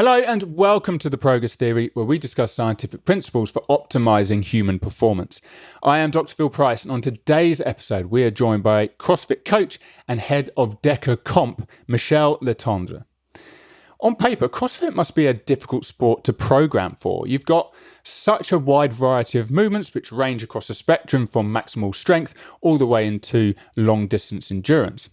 Hello and welcome to the Progress Theory, where we discuss scientific principles for optimizing human performance. I am Dr. Phil Price, and on today's episode, we are joined by CrossFit coach and head of DekaComp, Michele Letendre. On paper, CrossFit must be a difficult sport to program for. You've got such a wide variety of movements which range across a spectrum from maximal strength all the way into long distance endurance.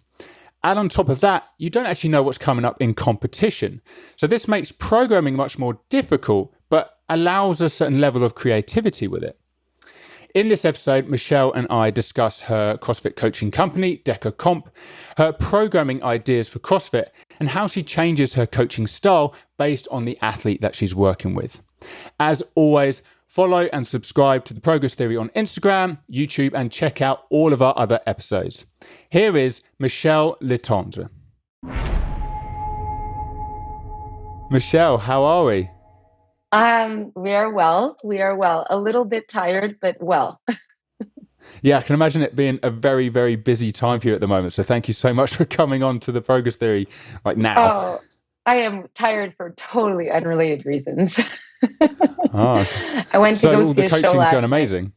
And on top of that, you don't actually know what's coming up in competition. So this makes programming much more difficult, but allows a certain level of creativity with it. In this episode, Michele and I discuss her CrossFit coaching company, DekaComp, her programming ideas for CrossFit, and how she changes her coaching style based on the athlete that she's working with. As always, follow and subscribe to The Progress Theory on Instagram, YouTube, and check out all of our other episodes. Here is Michele Letendre. Michele, how are we? We are well. We are well. A little bit tired, but well. Yeah, I can imagine it being a very, very busy time for you at the moment. So thank you so much for coming on to The Progress Theory now. Oh, I am tired for totally unrelated reasons. I went to go see a show last night. So the coaching's going amazing.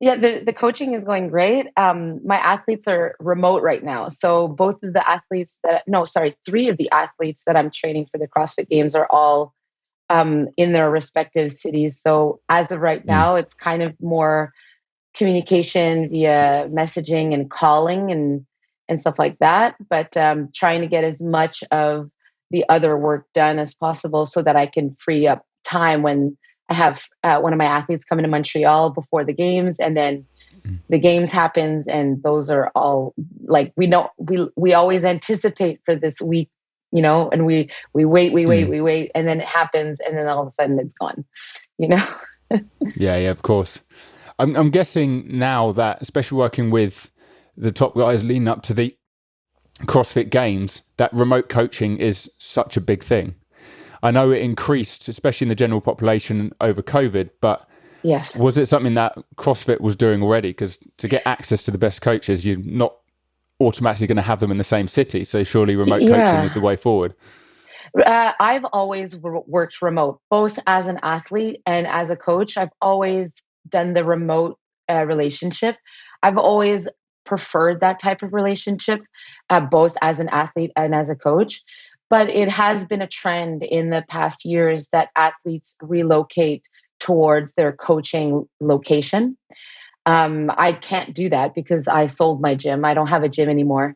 Yeah, the coaching is going great. My athletes are remote right now. So three of the athletes that I'm training for the CrossFit Games are all in their respective cities. So as of right now, it's kind of more communication via messaging and calling and stuff like that. But trying to get as much of the other work done as possible so that I can free up time when I have one of my athletes coming to Montreal before the games, and then the games happens, and those are all we always anticipate for this week, and we wait, and then it happens, and then all of a sudden it's gone, Yeah, of course. I'm guessing now that, especially working with the top guys leading up to the CrossFit Games, that remote coaching is such a big thing. I know it increased, especially in the general population over COVID, but yes, was it something that CrossFit was doing already? Because to get access to the best coaches, you're not automatically going to have them in the same city. So surely remote coaching is the way forward. I've always worked remote, both as an athlete and as a coach. I've always done the remote relationship. I've always preferred that type of relationship, both as an athlete and as a coach. But it has been a trend in the past years that athletes relocate towards their coaching location. I can't do that because I sold my gym. I don't have a gym anymore.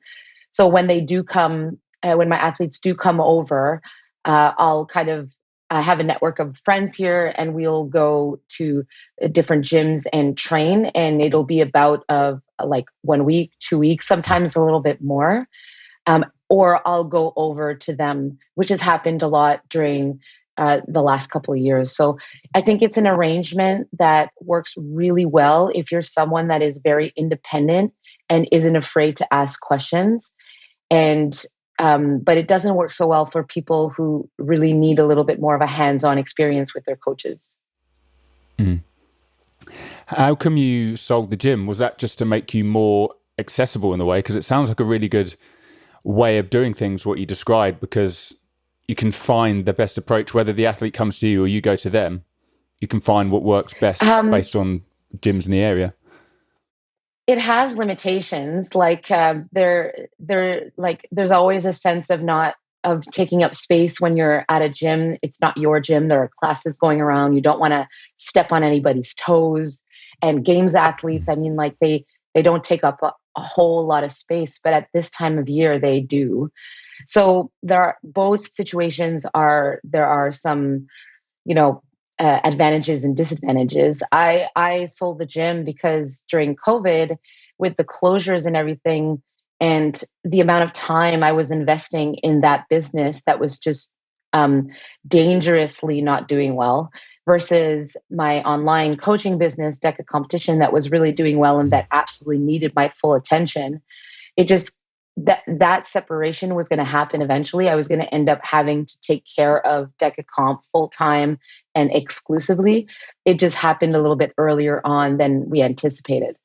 So when they do come, when my athletes do come over, I'll kind of have a network of friends here, and we'll go to different gyms and train. And it'll be about of 1 week, 2 weeks, sometimes a little bit more. Or I'll go over to them, which has happened a lot during the last couple of years. So I think it's an arrangement that works really well if you're someone that is very independent and isn't afraid to ask questions. And but it doesn't work so well for people who really need a little bit more of a hands-on experience with their coaches. How come you sold the gym? Was that just to make you more accessible in a way? Because it sounds like a really good way of doing things, what you described, because you can find the best approach, whether the athlete comes to you or you go to them. You can find what works best based on gyms in the area. It has limitations. There's always a sense of taking up space when you're at a gym. It's not your gym. There are classes going around. You don't want to step on anybody's toes. And games athletes, they don't take up a whole lot of space, but at this time of year they do. So both situations there are some, advantages and disadvantages. I sold the gym because during COVID, with the closures and everything, and the amount of time I was investing in that business that was just dangerously not doing well, versus my online coaching business, Deca Competition, that was really doing well and that absolutely needed my full attention. It just, that separation was going to happen eventually. I was going to end up having to take care of DekaComp full-time and exclusively. It just happened a little bit earlier on than we anticipated.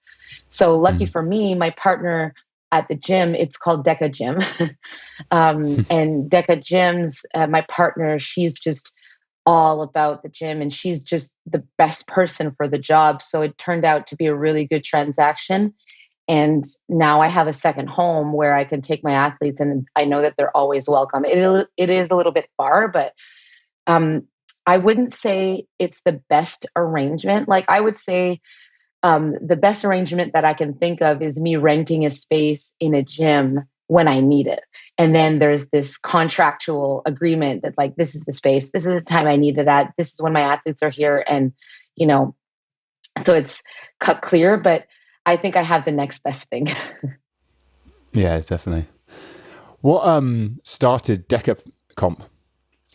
So lucky for me, my partner at the gym, it's called Deka Gym. And Deka Gyms, my partner, she's just all about the gym and she's just the best person for the job. So it turned out to be a really good transaction. And now I have a second home where I can take my athletes and I know that they're always welcome. It is a little bit far, but I wouldn't say it's the best arrangement. Like I would say the best arrangement that I can think of is me renting a space in a gym when I need it. And then there's this contractual agreement that like, this is the space, this is the time I need it at, this is when my athletes are here. And, you know, so it's cut clear, but I think I have the next best thing. Yeah, definitely. What started DekaComp?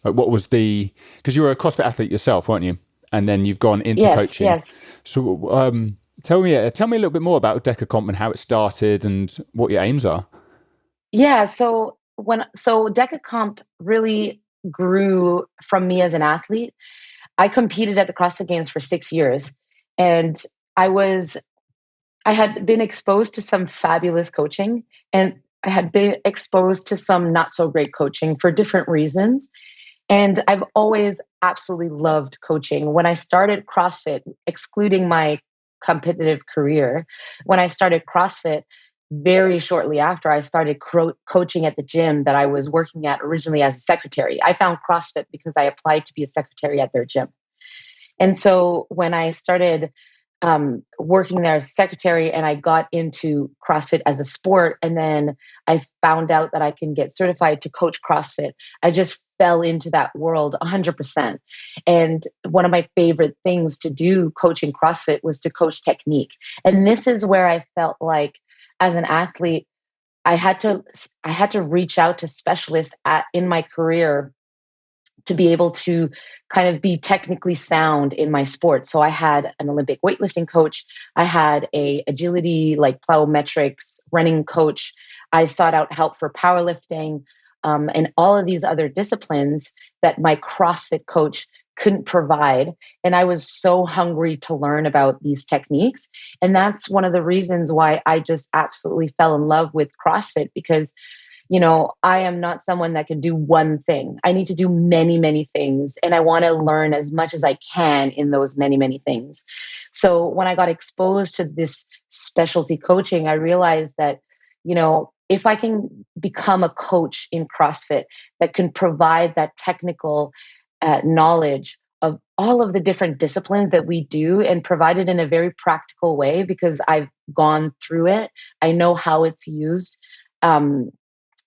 Like what was because you were a CrossFit athlete yourself, weren't you? And then you've gone into coaching. Yes. So tell me a little bit more about DekaComp and how it started and what your aims are. Yeah. So DekaComp really grew from me as an athlete. I competed at the CrossFit Games for 6 years, and I had been exposed to some fabulous coaching, and I had been exposed to some not so great coaching for different reasons. And I've always absolutely loved coaching. When I started CrossFit, excluding my competitive career, when I started CrossFit, very shortly after I started coaching at the gym that I was working at originally as a secretary. I found CrossFit because I applied to be a secretary at their gym. And so when I started working there as a secretary and I got into CrossFit as a sport, and then I found out that I can get certified to coach CrossFit, I just fell into that world 100%. And one of my favorite things to do coaching CrossFit was to coach technique. And this is where I felt like as an athlete, I had to reach out to specialists in my career to be able to kind of be technically sound in my sport. So I had an Olympic weightlifting coach. I had a agility, like plyometrics running coach. I sought out help for powerlifting, and all of these other disciplines that my CrossFit coach couldn't provide. And I was so hungry to learn about these techniques. And that's one of the reasons why I just absolutely fell in love with CrossFit, because you know, I am not someone that can do one thing. I need to do many, many things. And I want to learn as much as I can in those many, many things. So when I got exposed to this specialty coaching, I realized that, you know, if I can become a coach in CrossFit that can provide that technical knowledge of all of the different disciplines that we do and provide it in a very practical way, because I've gone through it, I know how it's used.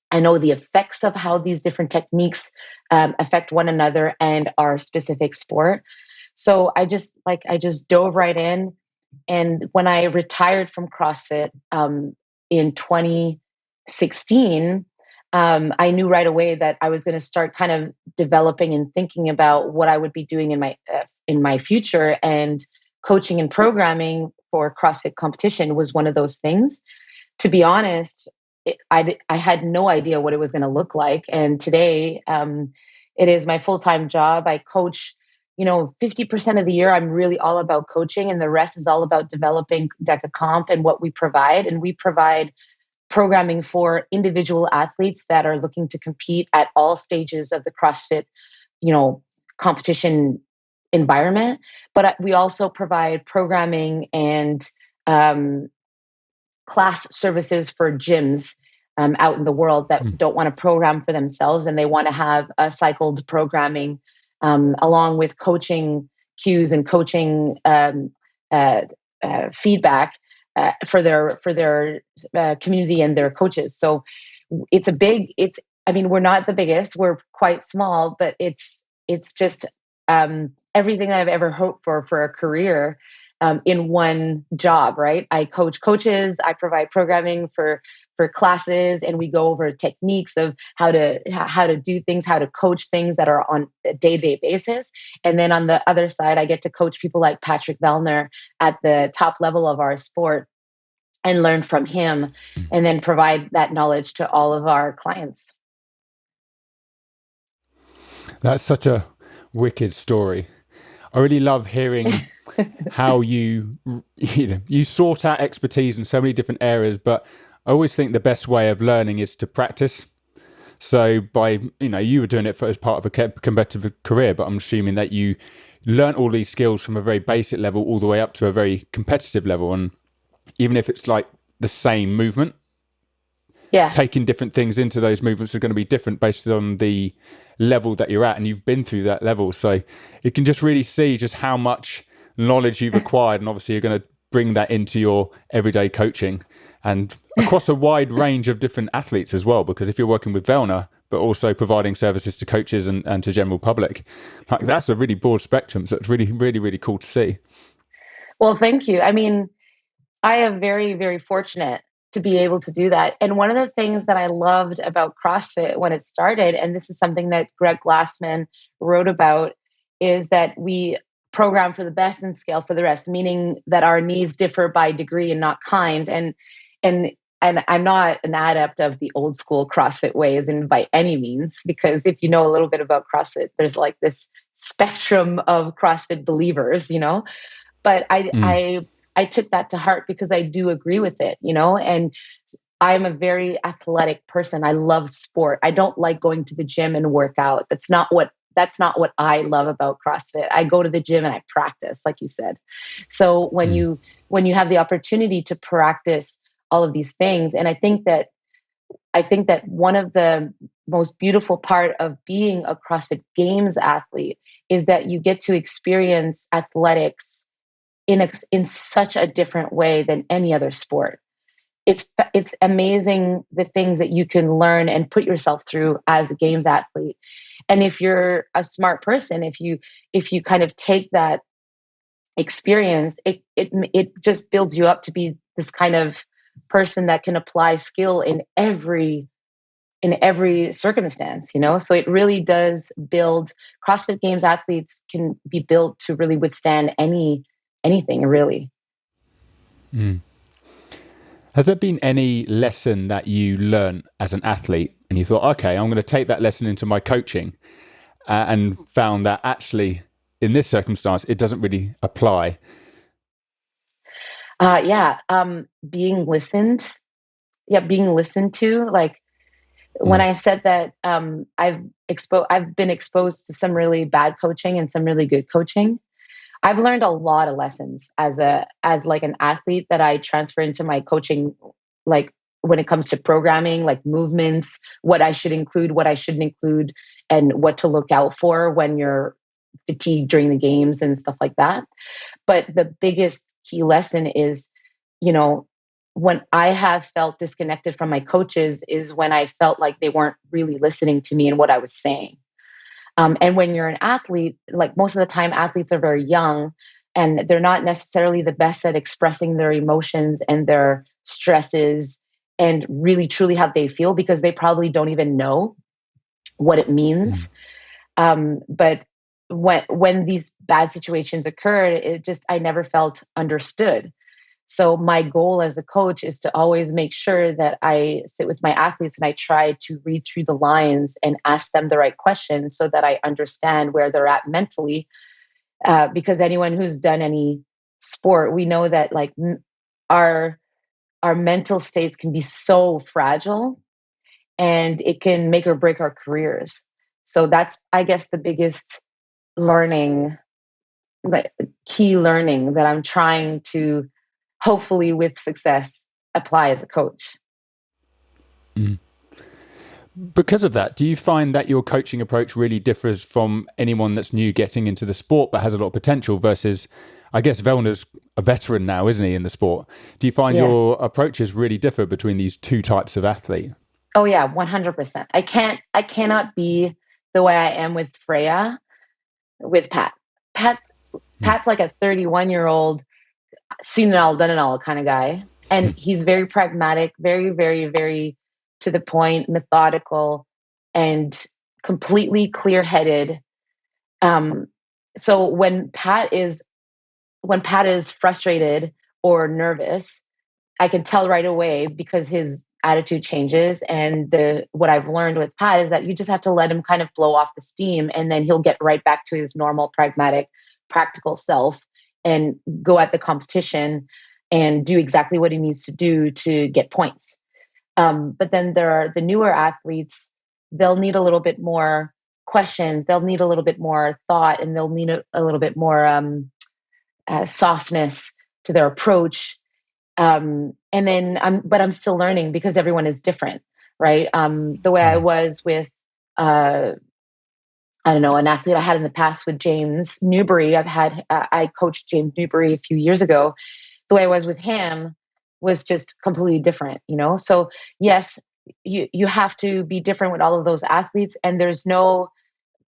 I know the effects of how these different techniques affect one another and our specific sport. So I just dove right in. And when I retired from CrossFit in 2016, I knew right away that I was going to start kind of developing and thinking about what I would be doing in my future. And coaching and programming for CrossFit competition was one of those things. To be honest, I had no idea what it was going to look like. And today, it is my full-time job. I coach, 50% of the year, I'm really all about coaching, and the rest is all about developing DekaComp and what we provide. And we provide programming for individual athletes that are looking to compete at all stages of the CrossFit, competition environment. But we also provide programming and class services for gyms out in the world that don't want to program for themselves, and they want to have a cycled programming along with coaching cues and coaching feedback for their community and their coaches. So we're not the biggest, we're quite small, but it's just everything that I've ever hoped for a career in one job, right? I coach coaches, I provide programming for classes, and we go over techniques of how to do things, how to coach things that are on a day-to-day basis. And then on the other side, I get to coach people like Patrick Vellner at the top level of our sport and learn from him, and then provide that knowledge to all of our clients. That's such a wicked story. I really love hearing how you sort out expertise in so many different areas, but I always think the best way of learning is to practice. So by, you were doing it as part of a competitive career, but I'm assuming that you learned all these skills from a very basic level all the way up to a very competitive level. And even if it's like the same movement, Yeah. taking different things into those movements are going to be different based on the level that you're at, and you've been through that level. So you can just really see just how much knowledge you've acquired, and obviously you're going to bring that into your everyday coaching and across a wide range of different athletes as well, because if you're working with Vellner but also providing services to coaches and to general public, like that's a really broad spectrum. So it's really, really, really cool to see. Well, thank you. I mean, I am very, very fortunate to be able to do that. And one of the things that I loved about CrossFit when it started, and this is something that Greg Glassman wrote about, is that we program for the best and scale for the rest, meaning that our needs differ by degree and not kind. And I'm not an adept of the old school CrossFit ways, and by any means, because if you know a little bit about CrossFit, there's like this spectrum of CrossFit believers, But I took that to heart because I do agree with it, and I'm a very athletic person. I love sport. I don't like going to the gym and work out. That's not what I love about CrossFit. I go to the gym and I practice, like you said. So when you have the opportunity to practice all of these things, and I think that one of the most beautiful part of being a CrossFit Games athlete is that you get to experience athletics in such a different way than any other sport. It's amazing the things that you can learn and put yourself through as a games athlete. And if you're a smart person, if you kind of take that experience, it just builds you up to be this kind of person that can apply skill in every circumstance, So it really does build. CrossFit Games athletes can be built to really withstand anything, really. Has there been any lesson that you learned as an athlete and you thought, okay, I'm going to take that lesson into my coaching, and found that actually in this circumstance, it doesn't really apply? Being listened. Yeah, being listened to. Like when I said that, I've been exposed to some really bad coaching and some really good coaching. I've learned a lot of lessons as like an athlete that I transfer into my coaching, like when it comes to programming, like movements, what I should include, what I shouldn't include, and what to look out for when you're fatigued during the games and stuff like that. But the biggest key lesson is, when I have felt disconnected from my coaches is when I felt like they weren't really listening to me and what I was saying. And when you're an athlete, like most of the time, athletes are very young and they're not necessarily the best at expressing their emotions and their stresses and really truly how they feel, because they probably don't even know what it means. But when these bad situations occurred, I never felt understood. So my goal as a coach is to always make sure that I sit with my athletes and I try to read through the lines and ask them the right questions so that I understand where they're at mentally. Because anyone who's done any sport, we know that like our mental states can be so fragile and it can make or break our careers. So that's, I guess, the biggest learning, the key learning that I'm trying to hopefully with success apply as a coach. Because of that, do you find that your coaching approach really differs from anyone that's new getting into the sport but has a lot of potential versus, I guess, Vellner's a veteran now, isn't he, in the sport? Do you find your approaches really differ between these two types of athlete? Oh yeah, 100%. I cannot be the way I am with Freya, with Pat. Pat's like a 31-year-old, seen it all, done it all kind of guy. And he's very pragmatic, very, very, very to the point, methodical, and completely clear-headed. So when Pat is frustrated or nervous, I can tell right away because his attitude changes. And what I've learned with Pat is that you just have to let him kind of blow off the steam, and then he'll get right back to his normal, pragmatic, practical self and go at the competition and do exactly what he needs to do to get points. But then there are the newer athletes, they'll need a little bit more questions, they'll need a little bit more thought, and they'll need a little bit more softness to their approach. And then I'm still learning because everyone is different, right? The way I was with, I don't know, an athlete I had in the past with James Newbury. I coached James Newbury a few years ago. The way I was with him was just completely different, you know? So yes, you have to be different with all of those athletes. And there's no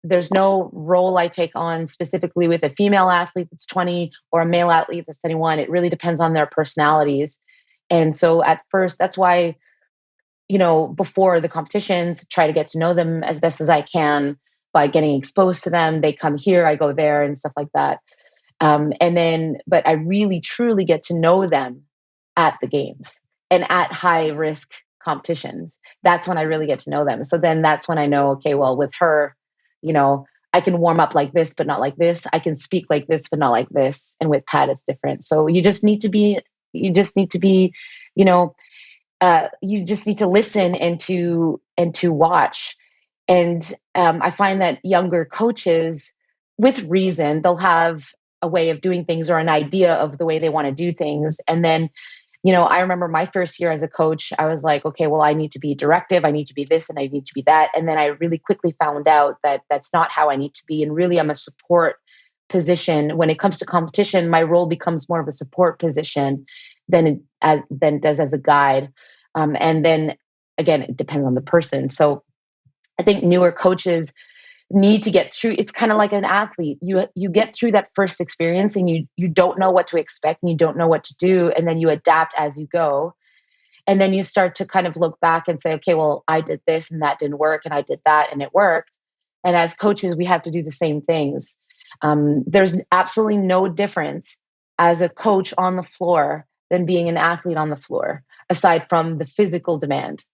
role I take on specifically with a female athlete that's 20 or a male athlete that's 21. It really depends on their personalities. And so at first, that's why, you know, before the competitions, try to get to know them as best as I can by getting exposed to them. They come here, I go there, and stuff like that. But I really truly get to know them at the games and at high risk competitions. That's when I really get to know them. So then that's when I know, okay, well, with her, you know, I can warm up like this, but not like this. I can speak like this, but not like this. And with Pat, it's different. So you just need to be, you know, you just need to listen and to watch. And I find that younger coaches, with reason, they'll have a way of doing things or an idea of the way they want to do things. And then, you know, I remember my first year as a coach, I was like, okay, well, I need to be directive. I need to be this and I need to be that. And then I really quickly found out that that's not how I need to be. And really, I'm a support position. When it comes to competition, my role becomes more of a support position than it does as a guide. And then again, it depends on the person. So I think newer coaches need to get through. It's kind of like an athlete. You get through that first experience and you don't know what to expect and you don't know what to do, and then you adapt as you go. And then you start to kind of look back and say, okay, well, I did this and that didn't work, and I did that and it worked. And as coaches, we have to do the same things. There's absolutely no difference as a coach on the floor than being an athlete on the floor, aside from the physical demand,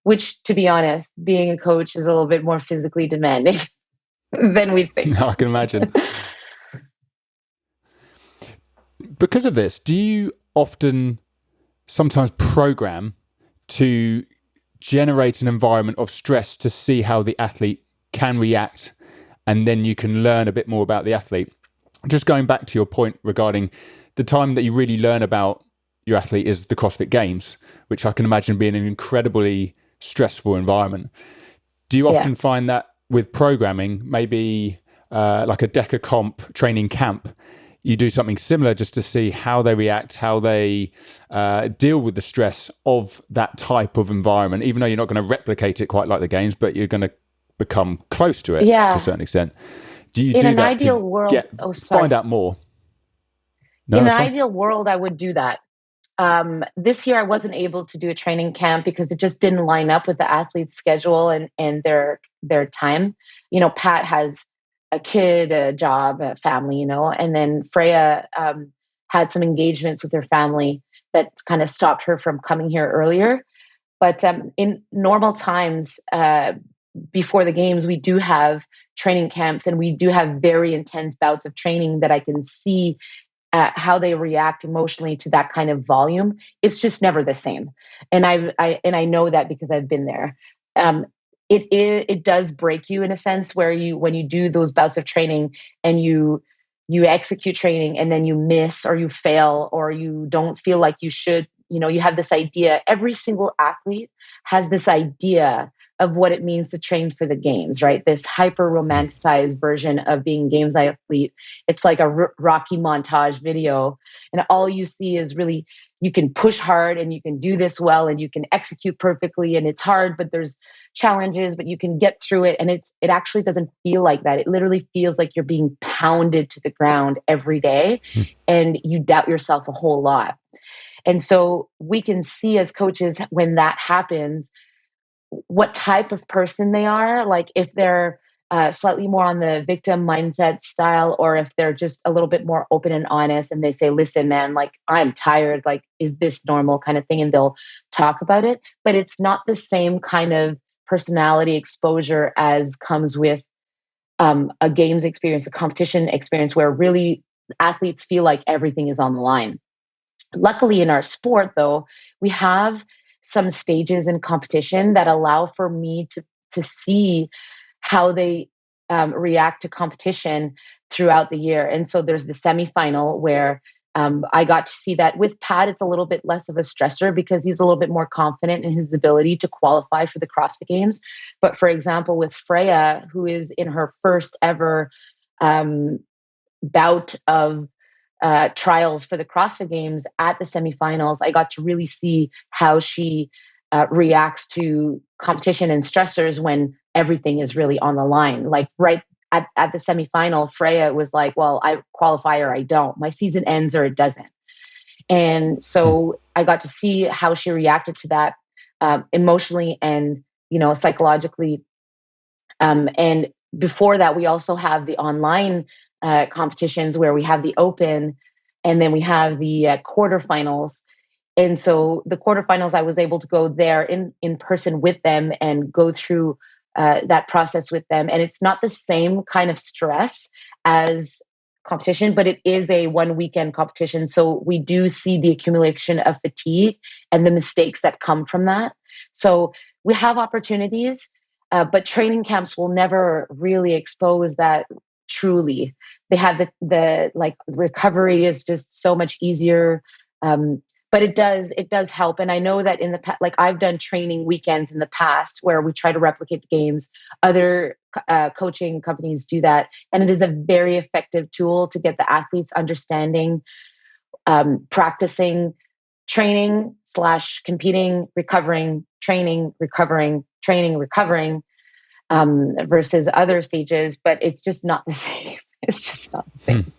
which, to be honest, being a coach is a little bit more physically demanding than we think. I can imagine. Because of this, do you often sometimes program to generate an environment of stress to see how the athlete can react, and then you can learn a bit more about the athlete? Just going back to your point regarding the time that you really learn about your athlete is the CrossFit Games, which I can imagine being an incredibly stressful environment. Do you often find that with programming, maybe like a DekaComp training camp, you do something similar just to see how they react, how they deal with the stress of that type of environment, even though you're not going to replicate it quite like the games, but you're going to become close to it to a certain extent. Do you do that ideal world, find out more? No, in an ideal world, I would do that. This year, I wasn't able to do a training camp because it just didn't line up with the athlete's schedule and their time. You know, Pat has a kid, a job, a family, you know, and then Freya had some engagements with her family that kind of stopped her from coming here earlier. But in normal times, before the games, we do have training camps and we do have very intense bouts of training that I can see how they react emotionally to that kind of volume. It's just never the same. And I know that because I've been there. It does break you in a sense where when you do those bouts of training and you execute training and then you miss or you fail or you don't feel like you should, you know, you have this idea. Every single athlete has this idea of what it means to train for the games, right? This hyper romanticized version of being games athlete. It's like a Rocky montage video. And all you see is really, you can push hard and you can do this well and you can execute perfectly. And it's hard, but there's challenges, but you can get through it. And it actually doesn't feel like that. It literally feels like you're being pounded to the ground every day and you doubt yourself a whole lot. And so we can see as coaches when that happens, what type of person they are, like if they're slightly more on the victim mindset style, or if they're just a little bit more open and honest and they say, listen, man, like I'm tired, like, is this normal kind of thing? And they'll talk about it, but it's not the same kind of personality exposure as comes with a games experience, a competition experience where really athletes feel like everything is on the line. Luckily in our sport though, we have some stages in competition that allow for me to see how they react to competition throughout the year. And so there's the semifinal where I got to see that. With Pat, it's a little bit less of a stressor because he's a little bit more confident in his ability to qualify for the CrossFit Games. But for example, with Freya, who is in her first ever bout of trials for the CrossFit Games at the semifinals, I got to really see how she reacts to competition and stressors when everything is really on the line. Like right at the semifinal, Freya was like, well, I qualify or I don't. My season ends or it doesn't. And so I got to see how she reacted to that emotionally and, psychologically. And before that, we also have the online competitions where we have the open and then we have the quarterfinals. And so the quarterfinals, I was able to go there in person with them and go through that process with them. And it's not the same kind of stress as competition, but it is a 1 weekend competition. So we do see the accumulation of fatigue and the mistakes that come from that. So we have opportunities, but training camps will never really expose that truly. They have the like recovery is just so much easier. But it does help. And I know that in the past, like I've done training weekends in the past where we try to replicate the games. Other coaching companies do that. And it is a very effective tool to get the athletes understanding, practicing, training / competing, recovering, training, recovering, training, recovering, versus other stages. But it's just not the same. It's just not the same.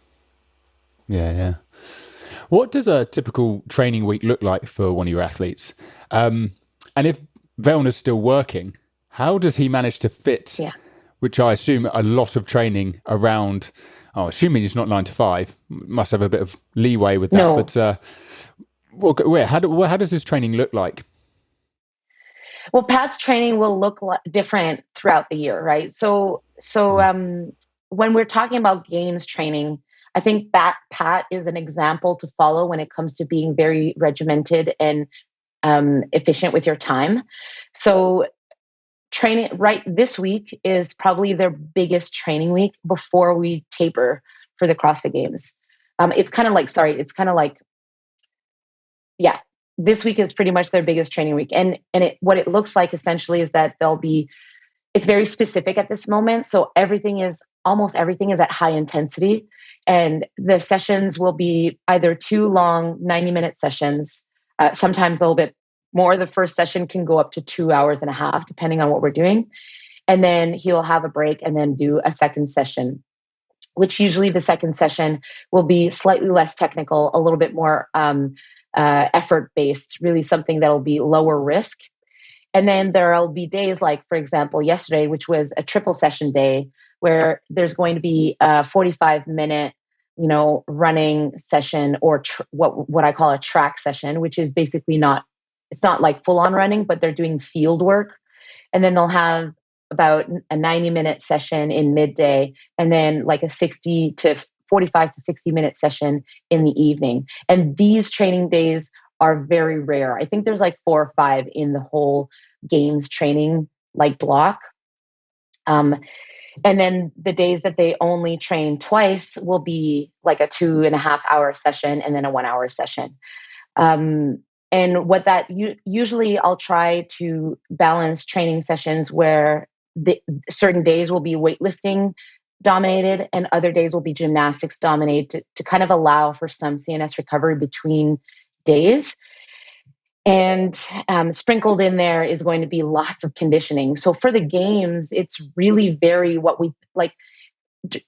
Yeah. What does a typical training week look like for one of your athletes? And if Velna's still working, how does he manage to fit, which I assume a lot of training around, assuming it's not 9 to 5, must have a bit of leeway with that. No. But how does his training look like? Well, Pat's training will look different throughout the year, right? So when we're talking about games training, I think that Pat is an example to follow when it comes to being very regimented and efficient with your time. So training right this week is probably their biggest training week before we taper for the CrossFit Games. This week is pretty much their biggest training week. And what it looks like essentially is that it's very specific at this moment. So almost everything is at high intensity. And the sessions will be either 2 long 90-minute sessions, sometimes a little bit more. The first session can go up to 2 hours and a half, depending on what we're doing. And then he'll have a break and then do a second session, which usually the second session will be slightly less technical, a little bit more effort-based, really something that'll be lower risk. And then there'll be days like, for example, yesterday, which was a triple session day, where there's going to be a 45-minute, running session or what I call a track session, which is basically it's not like full on running, but they're doing field work. And then they'll have about a 90-minute session in midday, and then like a 45 to 60-minute session in the evening. And these training days are very rare. I think there's like 4 or 5 in the whole games training like block. And then the days that they only train twice will be like a 2.5 hour session and then a 1 hour session. And what that usually I'll try to balance training sessions where certain days will be weightlifting dominated and other days will be gymnastics dominated to kind of allow for some CNS recovery between days. And sprinkled in there is going to be lots of conditioning. So for the games, it's really very what we like.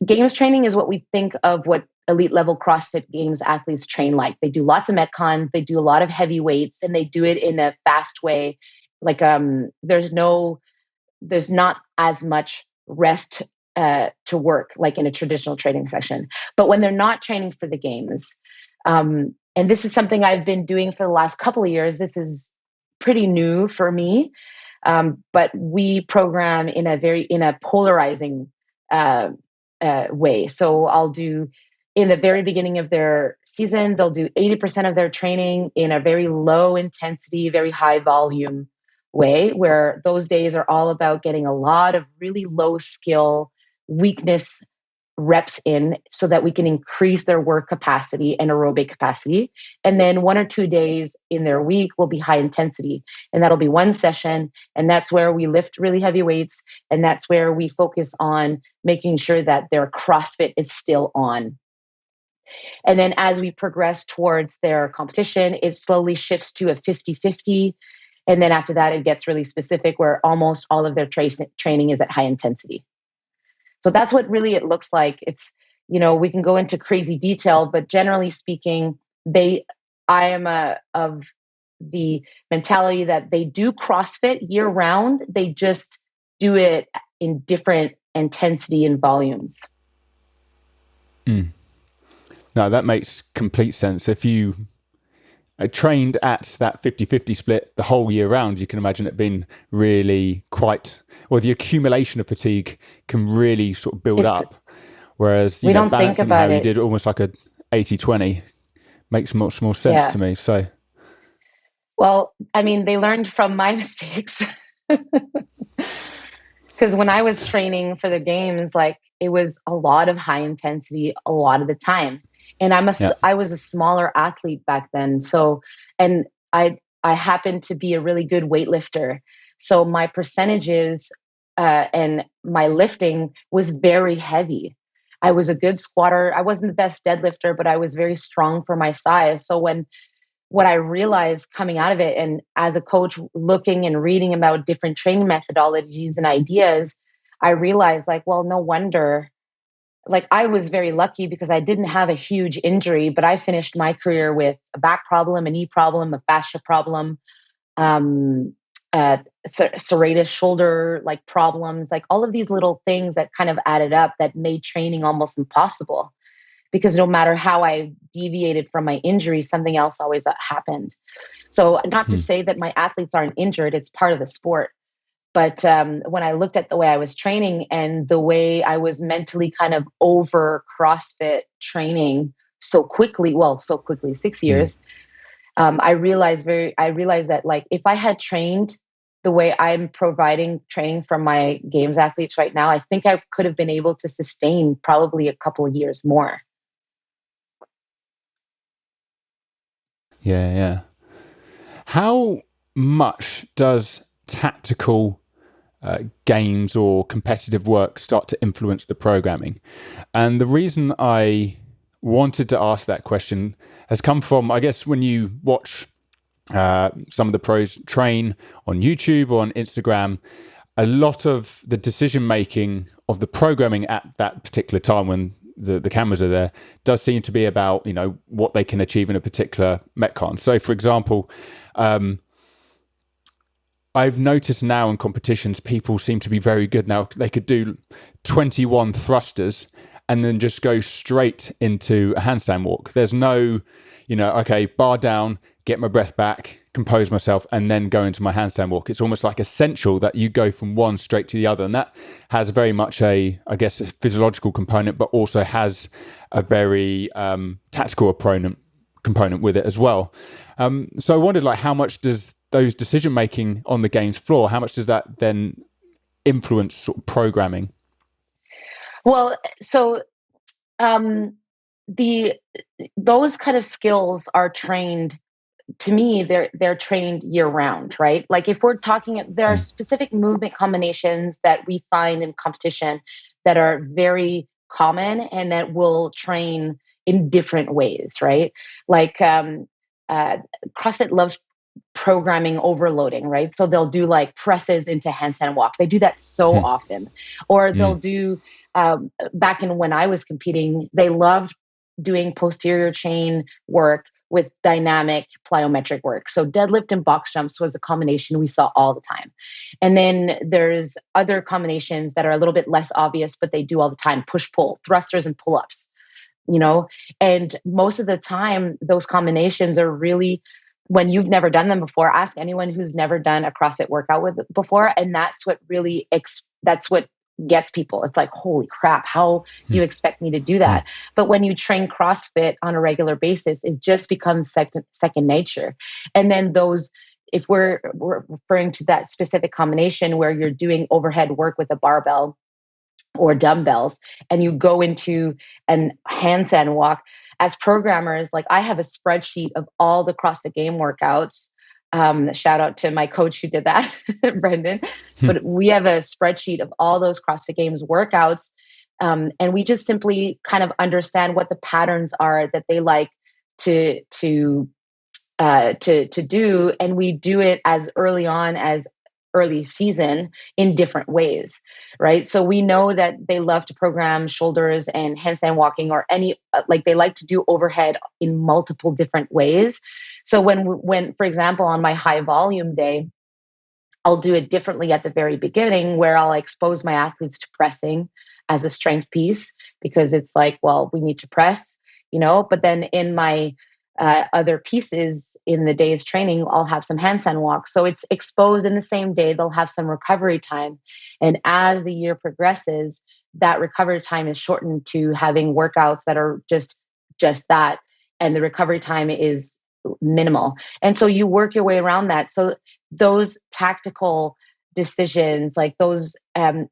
Games training is what we think of what elite level CrossFit Games athletes train like. They do lots of Metcons, they do a lot of heavy weights, and they do it in a fast way. Like there's not as much rest to work like in a traditional training session. But when they're not training for the games, and this is something I've been doing for the last couple of years. This is pretty new for me, but we program in a polarizing way. So I'll do in the very beginning of their season, they'll do 80% of their training in a very low intensity, very high volume way, where those days are all about getting a lot of really low skill weakness reps in so that we can increase their work capacity and aerobic capacity. And then 1 or 2 days in their week will be high intensity. And that'll be one session. And that's where we lift really heavy weights. And that's where we focus on making sure that their CrossFit is still on. And then as we progress towards their competition, it slowly shifts to a 50-50. And then after that, it gets really specific where almost all of their training is at high intensity. So that's what really it looks like. It's, we can go into crazy detail, but generally speaking, I am of the mentality that they do CrossFit year round. They just do it in different intensity and volumes. Mm. No, that makes complete sense. If you trained at that 50-50 split the whole year round, you can imagine it being really the accumulation of fatigue can really sort of build up. Whereas, balancing how you did almost like a 80-20 makes much more sense to me. So, well, I mean, they learned from my mistakes. Because when I was training for the games, like it was a lot of high intensity a lot of the time. And I was a smaller athlete back then. So, and I happened to be a really good weightlifter. So my percentages and my lifting was very heavy. I was a good squatter. I wasn't the best deadlifter, but I was very strong for my size. So what I realized coming out of it, and as a coach looking and reading about different training methodologies and ideas, I realized well, no wonder. I was very lucky because I didn't have a huge injury, but I finished my career with a back problem, a knee problem, a fascia problem, serratus shoulder problems, all of these little things that kind of added up that made training almost impossible. Because no matter how I deviated from my injury, something else always happened. So not to say that my athletes aren't injured, it's part of the sport. But when I looked at the way I was training and the way I was mentally kind of over CrossFit training so quickly, 6 years, I realized that if I had trained the way I'm providing training for my games athletes right now, I think I could have been able to sustain probably a couple of years more. Yeah. How much does tactical games or competitive work start to influence the programming? And the reason I wanted to ask that question has come from, I guess, when you watch some of the pros train on YouTube or on Instagram, a lot of the decision making of the programming at that particular time when the cameras are there does seem to be about what they can achieve in a particular metcon. So for example, I've noticed now in competitions, people seem to be very good now. They could do 21 thrusters and then just go straight into a handstand walk. There's no, okay, bar down, get my breath back, compose myself, and then go into my handstand walk. It's almost like essential that you go from one straight to the other. And that has very much a physiological component, but also has a very tactical component with it as well. So I wondered, how much does those decision making on the games floor, how much does that then influence sort of programming? Well, so those kind of skills are trained. To me, they're trained year round, right? If we're talking, there are specific movement combinations that we find in competition that are very common and that will train in different ways, right? CrossFit loves programming overloading, right? So they'll do presses into handstand walk. They do that so often. Or they'll do, back in when I was competing, they loved doing posterior chain work with dynamic plyometric work. So deadlift and box jumps was a combination we saw all the time. And then there's other combinations that are a little bit less obvious, but they do all the time: push-pull, thrusters and pull-ups, and most of the time, those combinations are really, when you've never done them before, ask anyone who's never done a CrossFit workout before. And that's what really, that's what gets people. It's like, holy crap, how do you expect me to do that? But when you train CrossFit on a regular basis, it just becomes second nature. And then those, if we're referring to that specific combination where you're doing overhead work with a barbell or dumbbells, and you go into an handstand walk, as programmers, like I have a spreadsheet of all the CrossFit game workouts. Shout out to my coach who did that, Brendan. But we have a spreadsheet of all those CrossFit Games workouts. And we just simply kind of understand what the patterns are that they like to do. And we do it as early on as early season in different ways, right? So we know that they love to program shoulders and handstand walking, or any, like they like to do overhead in multiple different ways. So when, for example, on my high volume day, I'll do it differently at the very beginning, where I'll expose my athletes to pressing as a strength piece, because it's like, well, we need to press, but then in my other pieces in the day's training, I'll have some handstand walks. So it's exposed in the same day. They'll have some recovery time. And as the year progresses, that recovery time is shortened to having workouts that are just that. And the recovery time is minimal. And so you work your way around that. So those tactical decisions, like those, and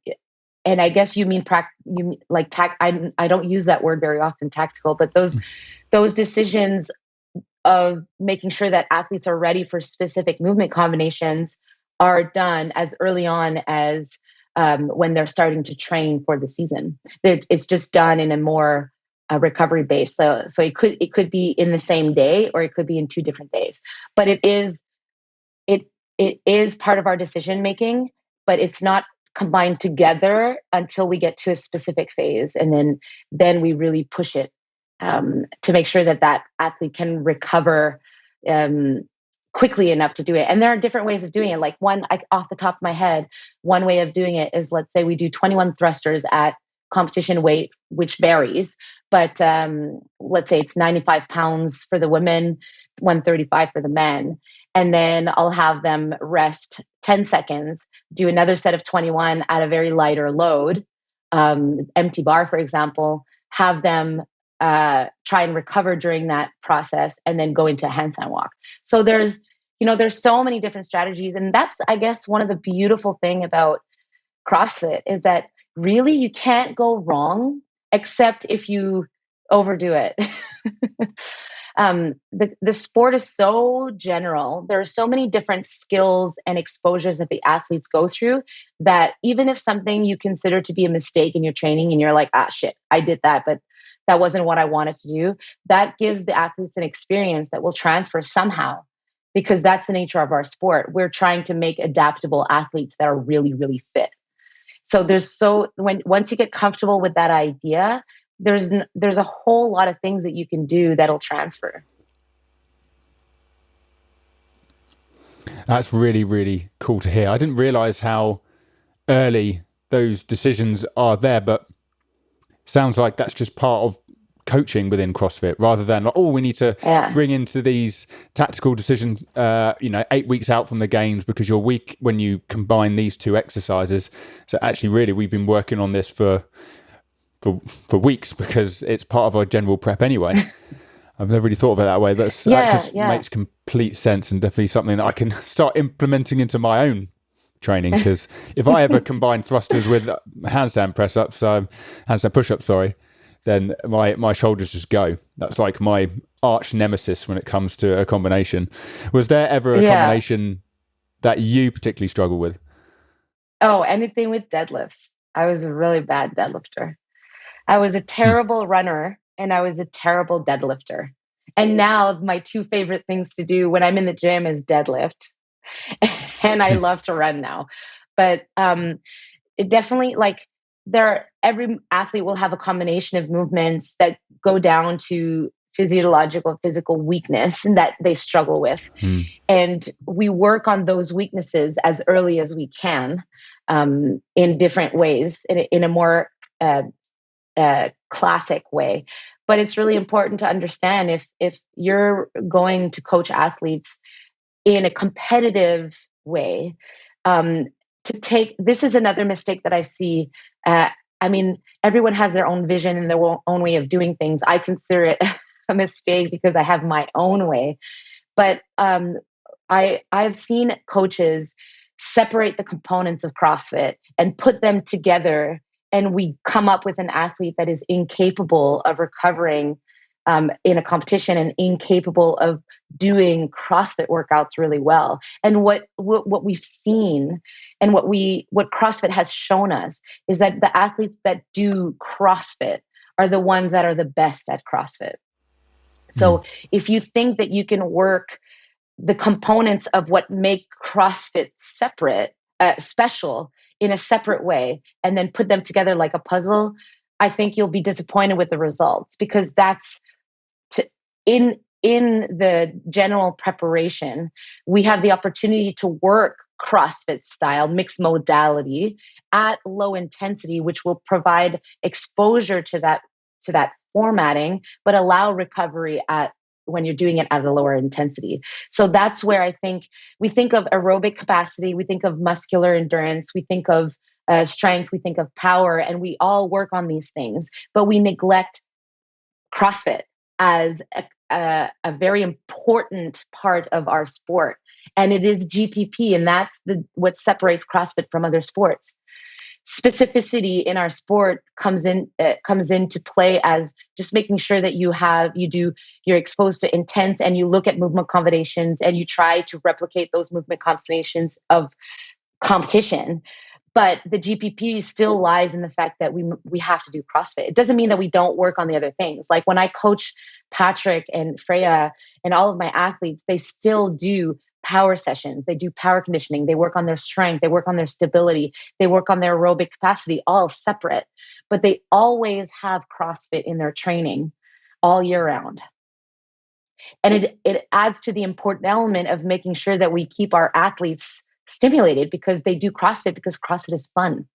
I guess you mean I don't use that word very often, tactical, but those decisions of making sure that athletes are ready for specific movement combinations are done as early on as when they're starting to train for the season. It's just done in a more recovery base. So it could be in the same day, or it could be in 2 different days. But it is part of our decision making, but it's not combined together until we get to a specific phase, and then we really push it to make sure that athlete can recover quickly enough to do it. And there are different ways of doing it. Like off the top of my head, one way of doing it is, let's say we do 21 thrusters at competition weight, which varies, but let's say it's 95 pounds for the women, 135 for the men. And then I'll have them rest 10 seconds, do another set of 21 at a very lighter load, empty bar, for example, have them try and recover during that process, and then go into a handstand walk. So there's so many different strategies. And that's, I guess, one of the beautiful thing about CrossFit is that really you can't go wrong, except if you overdo it. The sport is so general. There are so many different skills and exposures that the athletes go through, that even if something you consider to be a mistake in your training and you're like, shit, I did that, but that wasn't what I wanted to do, that gives the athletes an experience that will transfer somehow, because that's the nature of our sport. We're trying to make adaptable athletes that are really, really fit. So once you get comfortable with that idea, there's a whole lot of things that you can do that'll transfer. That's really, really cool to hear. I didn't realize how early those decisions are there, but sounds like that's just part of coaching within CrossFit, rather than like, we need to bring into these tactical decisions 8 weeks out from the games because you're weak when you combine these 2 exercises. So actually, really, we've been working on this for weeks, because it's part of our general prep anyway. I've never really thought of it that way, but that makes complete sense, and definitely something that I can start implementing into my own training. Because if I ever combine thrusters with handstand push-ups, then my shoulders just go. That's like my arch nemesis when it comes to a combination. Was there ever a combination that you particularly struggle with? Oh, anything with deadlifts. I was a really bad deadlifter. I was a terrible runner, and I was a terrible deadlifter. And now my 2 favorite things to do when I'm in the gym is deadlift. And I love to run now. But it definitely, every athlete will have a combination of movements that go down to physiological, physical weakness, and that they struggle with. And we work on those weaknesses as early as we can, in different ways, in a more classic way. But it's really important to understand, if you're going to coach athletes in a competitive way, to take, this is another mistake that I see. I mean, everyone has their own vision and their own way of doing things. I consider it a mistake because I have my own way. But I've seen coaches separate the components of CrossFit and put them together, and we come up with an athlete that is incapable of recovering in a competition and incapable of doing CrossFit workouts really well. And what we've seen and what CrossFit has shown us is that the athletes that do CrossFit are the ones that are the best at CrossFit. So if you think that you can work the components of what make CrossFit special in a separate way, and then put them together like a puzzle, I think you'll be disappointed with the results, because that's in the general preparation, we have the opportunity to work CrossFit style mixed modality at low intensity, which will provide exposure to that formatting, but allow recovery when you're doing it at a lower intensity. So that's where I think we think of aerobic capacity, we think of muscular endurance, we think of strength, we think of power, and we all work on these things, but we neglect CrossFit as a very important part of our sport. And it is GPP, and that's what separates CrossFit from other sports. Specificity in our sport comes into play as just making sure that you're exposed to intense, and you look at movement combinations and you try to replicate those movement combinations of competition. But the GPP still lies in the fact that we have to do CrossFit. It doesn't mean that we don't work on the other things. Like when I coach Patrick and Freya and all of my athletes, they still do power sessions. They do power conditioning. They work on their strength. They work on their stability. They work on their aerobic capacity, all separate. But they always have CrossFit in their training all year round. And it adds to the important element of making sure that we keep our athletes stimulated, because they do CrossFit because CrossFit is fun.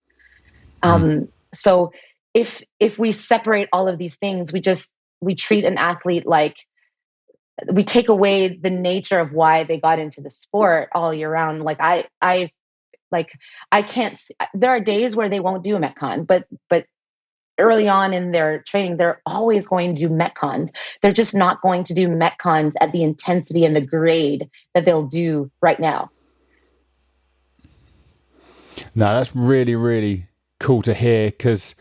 So if we separate all of these things, we treat an athlete like, we take away the nature of why they got into the sport all year round. Like I can't see, there are days where they won't do a Metcon, but early on in their training, they're always going to do Metcons. They're just not going to do Metcons at the intensity and the grade that they'll do right now. No, that's really, really cool to hear, because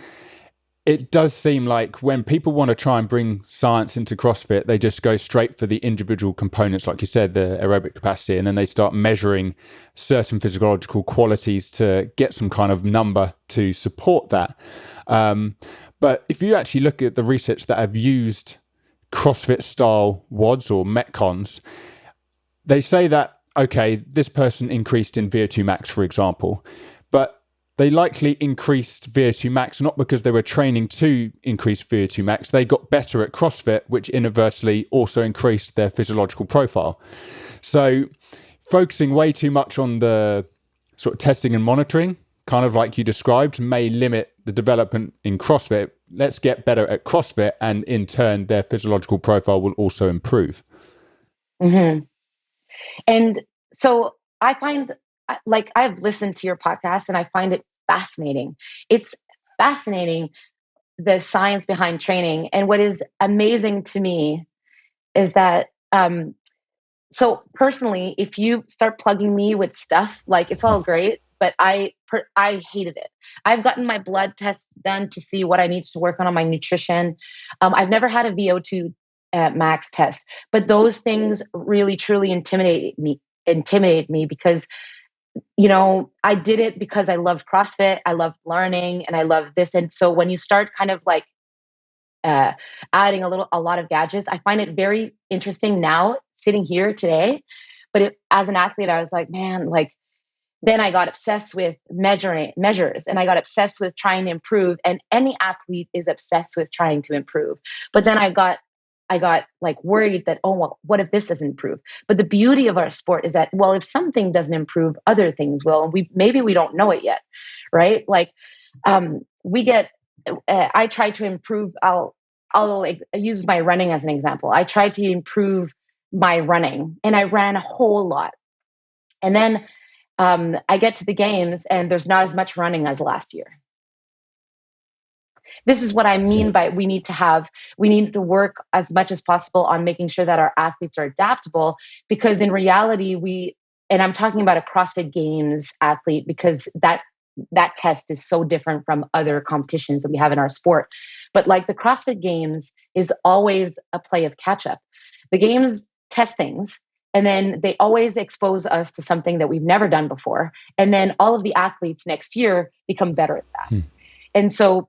it does seem like when people want to try and bring science into CrossFit, they just go straight for the individual components, like you said, the aerobic capacity, and then they start measuring certain physiological qualities to get some kind of number to support that. But if you actually look at the research that have used CrossFit style WODs or Metcons, they say that, okay, this person increased in VO2 max, for example, but they likely increased VO2 max not because they were training to increase VO2 max. They got better at CrossFit, which inadvertently also increased their physiological profile. So focusing way too much on the sort of testing and monitoring, kind of like you described, may limit the development in CrossFit. Let's get better at CrossFit, and in turn, their physiological profile will also improve. Mm-hmm. And so I find, like, I've listened to your podcast and I find it fascinating. It's fascinating, the science behind training. And what is amazing to me is that, so personally, if you start plugging me with stuff, like, it's all great, but I hated it. I've gotten my blood test done to see what I need to work on my nutrition. I've never had a VO2 max test, but those things really truly intimidate me because, I did it because I loved CrossFit, I loved learning, and I loved this. And so when you start kind of like adding a lot of gadgets, I find it very interesting now sitting here today. But as an athlete, I was like, man, like, then I got obsessed with measures, and I got obsessed with trying to improve. And any athlete is obsessed with trying to improve. But then I got like worried that, oh, well, what if this doesn't improve? But the beauty of our sport is that, well, if something doesn't improve, other things will. Maybe we don't know it yet, right? Like, I try to improve. I'll like use my running as an example. I tried to improve my running, and I ran a whole lot. And then I get to the games and there's not as much running as last year. This is what I mean by we need to work as much as possible on making sure that our athletes are adaptable, because in reality, and I'm talking about a CrossFit Games athlete, because that test is so different from other competitions that we have in our sport. But like the CrossFit Games is always a play of catch up. The games test things, and then they always expose us to something that we've never done before. And then all of the athletes next year become better at that. And so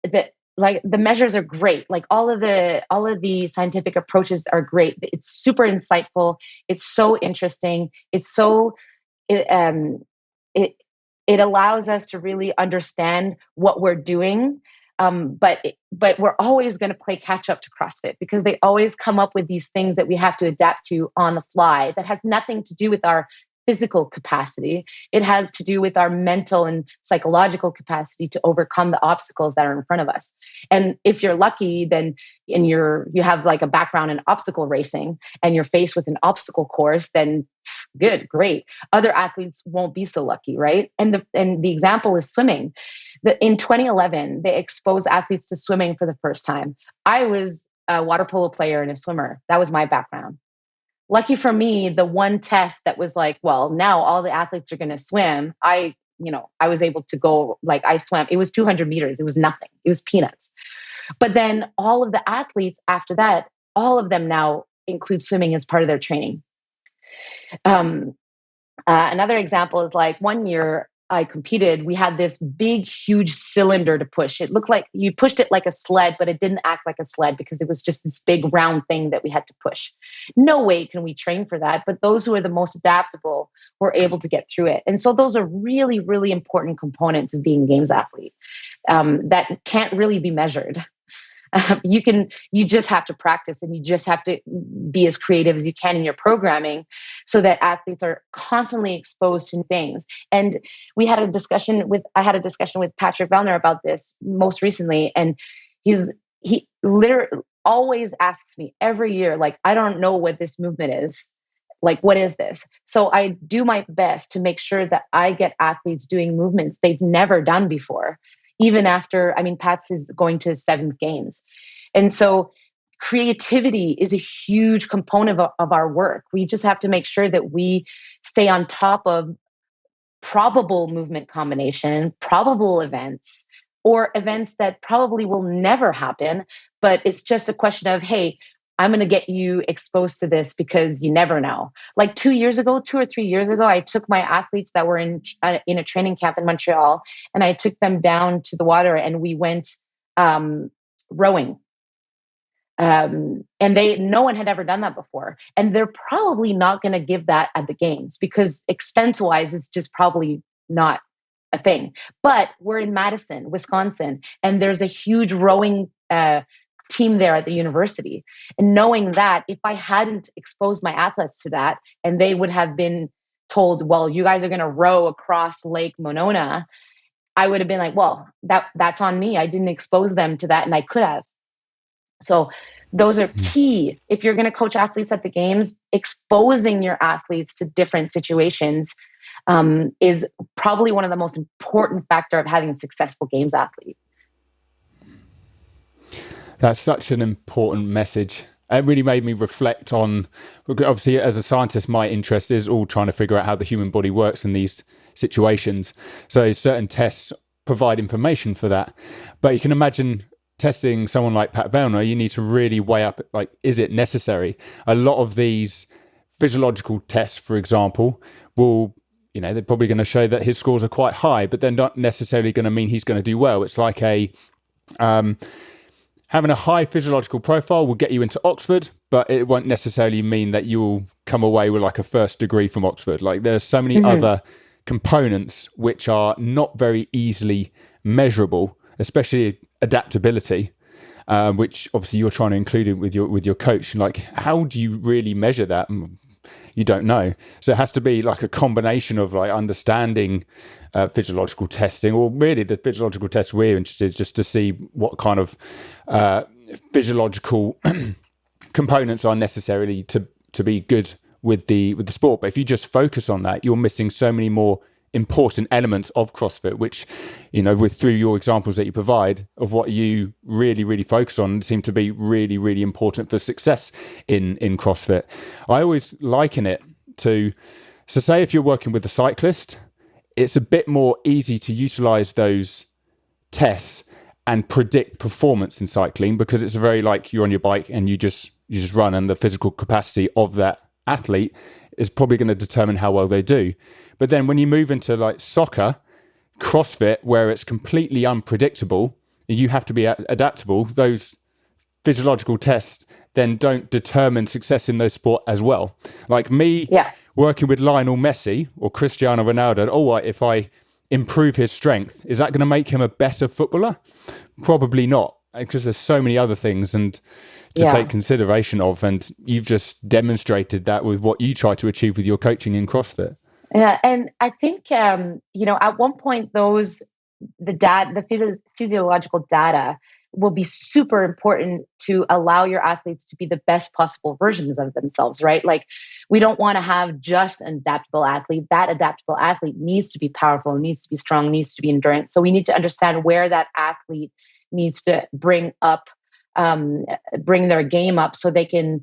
the measures are great. Like all of the scientific approaches are great. It's super insightful. It's so interesting. It allows us to really understand what we're doing. But we're always going to play catch up to CrossFit, because they always come up with these things that we have to adapt to on the fly that has nothing to do with our physical capacity. It has to do with our mental and psychological capacity to overcome the obstacles that are in front of us. And if you're lucky, then you have like a background in obstacle racing and you're faced with an obstacle course, then good, great. Other athletes won't be so lucky, right? And the example is swimming. In 2011, they exposed athletes to swimming for the first time. I was a water polo player and a swimmer. That was my background. Lucky for me, the one test that was like, well, now all the athletes are going to swim. I was able to go, like I swam. It was 200 meters. It was nothing. It was peanuts. But then all of the athletes after that, all of them now include swimming as part of their training. Another example is like one year I competed, we had this big, huge cylinder to push. It looked like you pushed it like a sled, but it didn't act like a sled because it was just this big round thing that we had to push. No way can we train for that. But those who are the most adaptable were able to get through it. And so those are really, really important components of being a games athlete that can't really be measured. You just have to practice, and you just have to be as creative as you can in your programming so that athletes are constantly exposed to things. And I had a discussion with Patrick Vellner about this most recently. And he literally always asks me every year, like, I don't know what this movement is. Like, what is this? So I do my best to make sure that I get athletes doing movements they've never done before. Even after, Pat's is going to his 7th games. And so creativity is a huge component of our work. We just have to make sure that we stay on top of probable movement combination, probable events, or events that probably will never happen. But it's just a question of, hey, I'm going to get you exposed to this because you never know. Like 2 or 3 years ago, I took my athletes that were in a training camp in Montreal, and I took them down to the water, and we went rowing. And no one had ever done that before. And they're probably not going to give that at the games because expense-wise, it's just probably not a thing. But we're in Madison, Wisconsin, and there's a huge rowing team there at the university. And knowing that if I hadn't exposed my athletes to that, and they would have been told, well, you guys are going to row across Lake Monona, I would have been like, well, that's on me. I didn't expose them to that, and I could have. So those are key. If you're going to coach athletes at the games, exposing your athletes to different situations is probably one of the most important factors of having a successful games athlete. That's such an important message. It really made me reflect on, obviously, as a scientist, my interest is all trying to figure out how the human body works in these situations. So certain tests provide information for that. But you can imagine testing someone like Pat Vellner, you need to really weigh up, like, is it necessary? A lot of these physiological tests, for example, will, they're probably going to show that his scores are quite high, but they're not necessarily going to mean he's going to do well. It's like having a high physiological profile will get you into Oxford, but it won't necessarily mean that you will come away with like a first degree from Oxford. Like there's so many other components which are not very easily measurable, especially adaptability, which obviously you're trying to include it with your coach. Like, how do you really measure that? You don't know. So it has to be like a combination of like understanding physiological testing, or really the physiological tests we're interested in, just to see what kind of physiological components are necessarily to be good with the sport. But if you just focus on that, you're missing so many more important elements of CrossFit, which, with through your examples that you provide of what you really focus on, seem to be really important for success in CrossFit. I always liken it to, so say if you're working with a cyclist, it's a bit more easy to utilize those tests and predict performance in cycling, because it's very like you're on your bike and you just run, and the physical capacity of that athlete is probably going to determine how well they do. But then when you move into like soccer, CrossFit, where it's completely unpredictable, you have to be adaptable, those physiological tests then don't determine success in those sport as well. Like me working with Lionel Messi or Cristiano Ronaldo, if I improve his strength, is that going to make him a better footballer? Probably not, because there's so many other things and to take consideration of, and you've just demonstrated that with what you try to achieve with your coaching in CrossFit. Yeah, and I think at one point the physiological data will be super important to allow your athletes to be the best possible versions of themselves, right? Like, we don't want to have just an adaptable athlete. That adaptable athlete needs to be powerful, needs to be strong, needs to be endurance. So we need to understand where that athlete needs to bring their game up, so they can,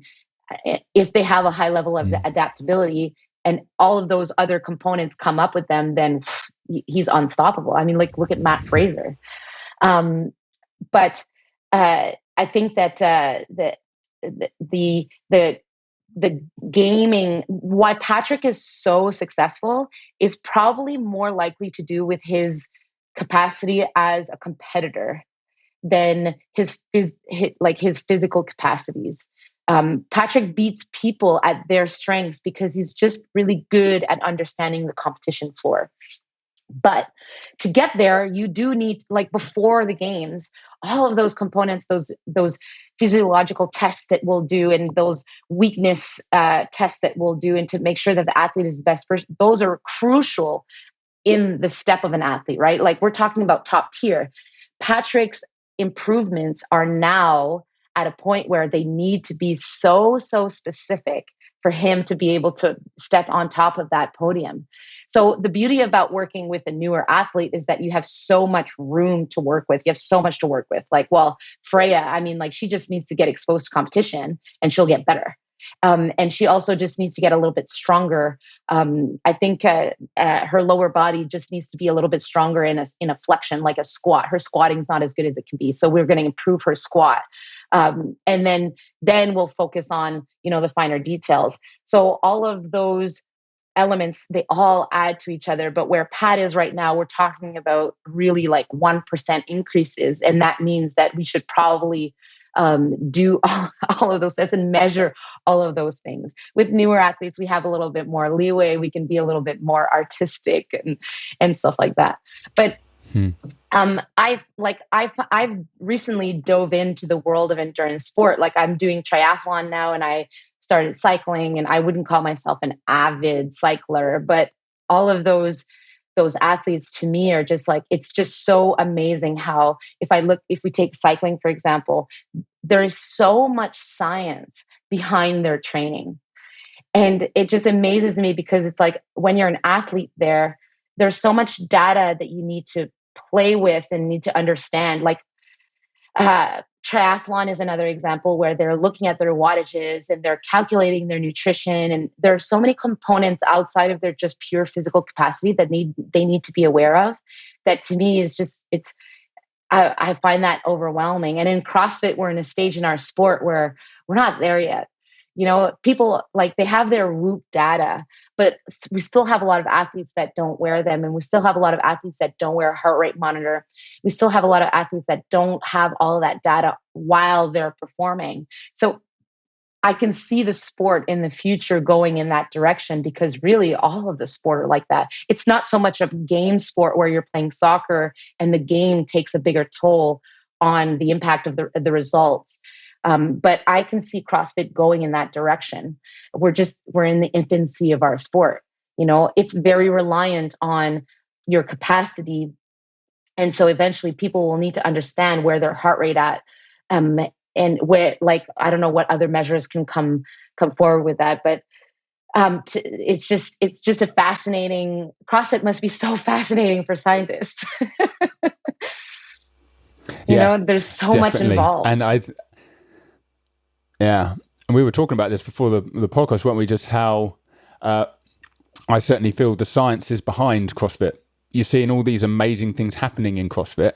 if they have a high level of adaptability and all of those other components come up with them, then he's unstoppable. I mean, like, look at Matt Fraser. But I think that the gaming, why Patrick is so successful, is probably more likely to do with his capacity as a competitor than his physical capacities. Patrick beats people at their strengths because he's just really good at understanding the competition floor. But to get there, you do need, like, before the games, all of those components, those physiological tests that we'll do, and those weakness tests that we'll do, and to make sure that the athlete is the best person, those are crucial in the step of an athlete, right? Like, we're talking about top tier. Patrick's improvements are now at a point where they need to be so specific for him to be able to step on top of that podium. So the beauty about working with a newer athlete is that you have so much room to work with. You have so much to work with. Like, well, Freya, I mean, like, she just needs to get exposed to competition and she'll get better. And she also just needs to get a little bit stronger. I think her lower body just needs to be a little bit stronger in a flexion, like a squat. Her squatting is not as good as it can be. So we're going to improve her squat. And then we'll focus on, the finer details. So all of those elements, they all add to each other. But where Pat is right now, we're talking about really like 1% increases. And that means that we should probably do all of those tests and measure all of those things. With newer athletes, we have a little bit more leeway. We can be a little bit more artistic and stuff like that. But I've recently dove into the world of endurance sport. Like, I'm doing triathlon now, and I started cycling, and I wouldn't call myself an avid cycler, but all of those athletes to me are just like, it's just so amazing how, if we take cycling, for example, there is so much science behind their training. And it just amazes me, because it's like, when you're an athlete there's so much data that you need to play with and need to understand. Like, triathlon is another example where they're looking at their wattages and they're calculating their nutrition. And there are so many components outside of their just pure physical capacity that they need to be aware of. That to me is just, I find that overwhelming. And in CrossFit, we're in a stage in our sport where we're not there yet. People, like, they have their Whoop data, but we still have a lot of athletes that don't wear them. And we still have a lot of athletes that don't wear a heart rate monitor. We still have a lot of athletes that don't have all of that data while they're performing. So I can see the sport in the future going in that direction, because really all of the sport are like that. It's not so much a game sport where you're playing soccer and the game takes a bigger toll on the impact of the results. But I can see CrossFit going in that direction. We're in the infancy of our sport. It's very reliant on your capacity. And so eventually people will need to understand where their heart rate at, and where, like, I don't know what other measures can come forward with that. But It's just a fascinating, CrossFit must be so fascinating for scientists. Yeah, There's so much definitely. involved. Yeah, and we were talking about this before the podcast, weren't we? Just how I certainly feel the science is behind CrossFit. You're seeing all these amazing things happening in CrossFit,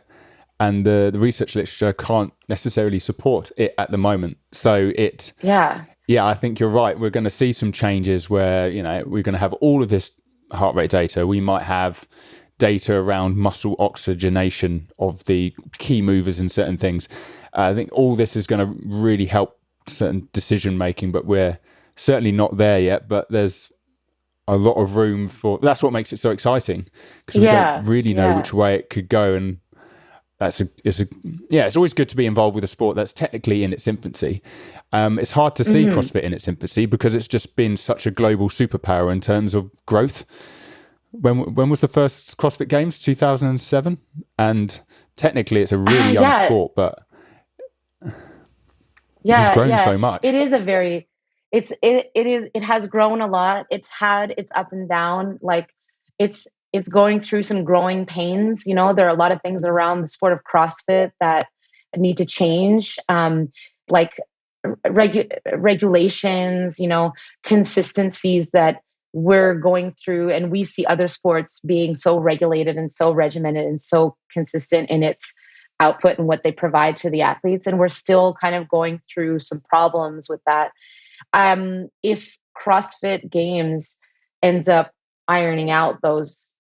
and the research literature can't necessarily support it at the moment. So yeah, I think you're right. We're going to see some changes where, we're going to have all of this heart rate data. We might have data around muscle oxygenation of the key movers and certain things. I think all this is going to really help certain decision making, but we're certainly not there yet. But there's a lot of room for. That's what makes it so exciting, because we don't really know which way it could go, and it's always good to be involved with a sport that's technically in its infancy. It's hard to see CrossFit in its infancy because it's just been such a global superpower in terms of growth. When was the first CrossFit Games? 2007, and technically it's a really young sport, but it's grown so much. It is a very, it has grown a lot. It's had its up and down. Like it's going through some growing pains. There are a lot of things around the sport of CrossFit that need to change. Like regulations, consistencies that we're going through, and we see other sports being so regulated and so regimented and so consistent in its output and what they provide to the athletes. And we're still kind of going through some problems with that. If CrossFit Games ends up ironing out those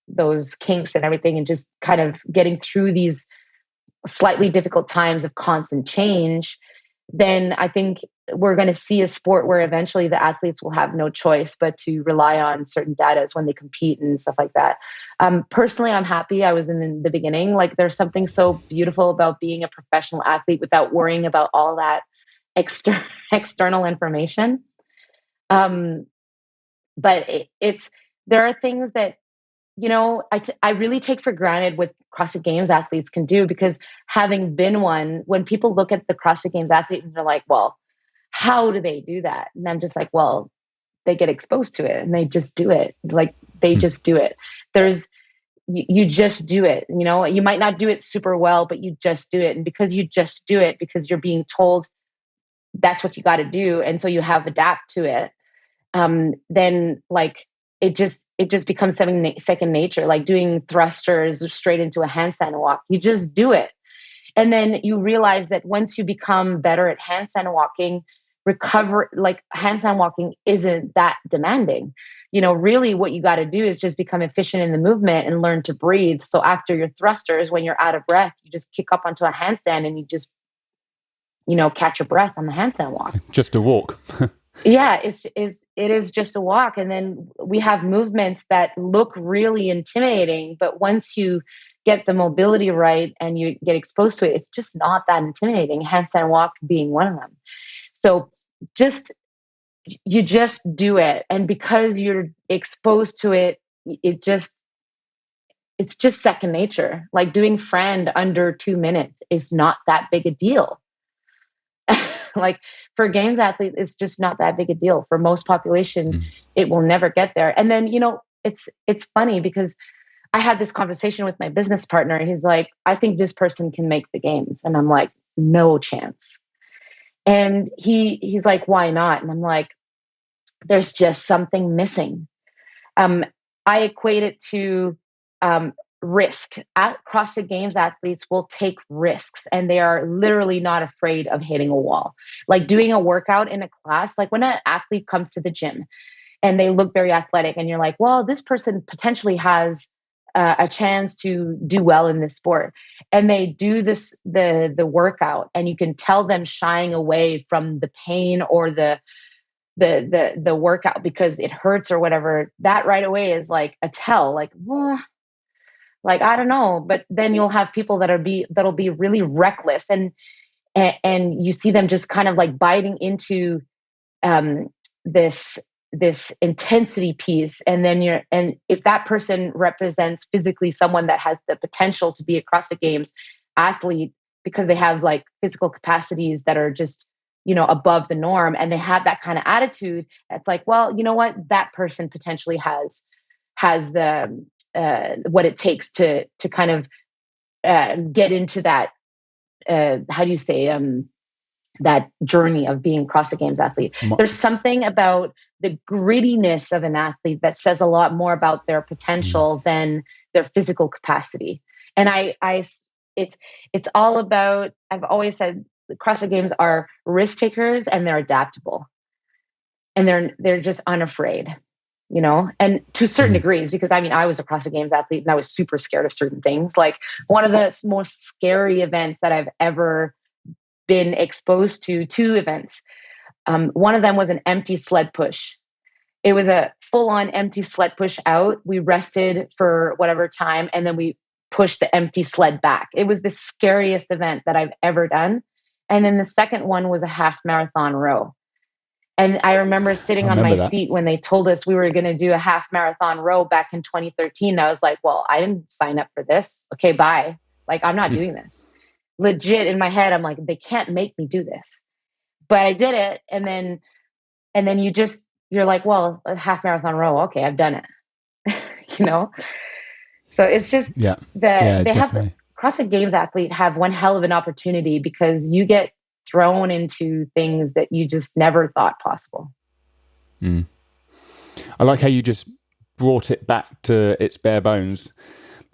kinks and everything, and just kind of getting through these slightly difficult times of constant change, then I think we're going to see a sport where eventually the athletes will have no choice but to rely on certain data when they compete and stuff like that. Personally, I'm happy I was in the beginning. Like, there's something so beautiful about being a professional athlete without worrying about all that external information. But there are things that, I really take for granted what CrossFit Games athletes can do, because having been one, when people look at the CrossFit Games athlete and they're like, well, how do they do that? And I'm just like, well, they get exposed to it and they just do it. Like, they just do it. You just do it. You might not do it super well, but you just do it. And because you just do it, because you're being told that's what you got to do, and so you have adapt to it, then like it just becomes second nature. Like doing thrusters straight into a handstand walk, you just do it. And then you realize that once you become better at handstand walking, handstand walking isn't that demanding. Really what you got to do is just become efficient in the movement and learn to breathe. So after your thrusters, when you're out of breath, you just kick up onto a handstand and you just, catch your breath on the handstand walk. Just a walk. Yeah, it is just a walk. And then we have movements that look really intimidating, but once you get the mobility right and you get exposed to it, it's just not that intimidating. Handstand walk being one of them. So you just do it. And because you're exposed to it, it's just second nature. Like doing friend under 2 minutes is not that big a deal. Like for a games athlete, it's just not that big a deal. For most population, it will never get there. And then, it's funny because I had this conversation with my business partner. And he's like, I think this person can make the games. And I'm like, no chance. And he's like, why not? And I'm like, there's just something missing. I equate it to risk. At CrossFit Games, athletes will take risks, and they are literally not afraid of hitting a wall. Like doing a workout in a class, like when an athlete comes to the gym and they look very athletic, and you're like, well, this person potentially has a chance to do well in this sport, and they do the workout, and you can tell them shying away from the pain or the workout because it hurts or whatever. That right away is like a tell, like, well, like, I don't know. But then you'll have people that'll be really reckless, and you see them just kind of like biting into this intensity piece. And then and if that person represents physically someone that has the potential to be a CrossFit Games athlete because they have like physical capacities that are just above the norm, and they have that kind of attitude, it's like, well, you know what, that person potentially has the what it takes to kind of get into that, how do you say, that journey of being CrossFit Games athlete. There's something about the grittiness of an athlete that says a lot more about their potential than their physical capacity. And it's all about, I've always said the CrossFit Games are risk takers, and they're adaptable, and they're just unafraid, and to certain degrees, because I was a CrossFit Games athlete and I was super scared of certain things. Like, one of the most scary events that I've ever been exposed to, two events. One of them was an empty sled push. It was a full-on empty sled push out. We rested for whatever time, and then we pushed the empty sled back. It was the scariest event that I've ever done. And then the second one was a half marathon row. And I remember sitting on my seat when they told us we were going to do a half marathon row back in 2013. I was like, well, I didn't sign up for this. Okay, bye. Like, I'm not doing this. Legit in my head, I'm like, they can't make me do this. But I did it. And then you're like, well, a half marathon row. Okay, I've done it. So it's just they have CrossFit Games athlete have one hell of an opportunity, because you get thrown into things that you just never thought possible. I like how you just brought it back to its bare bones.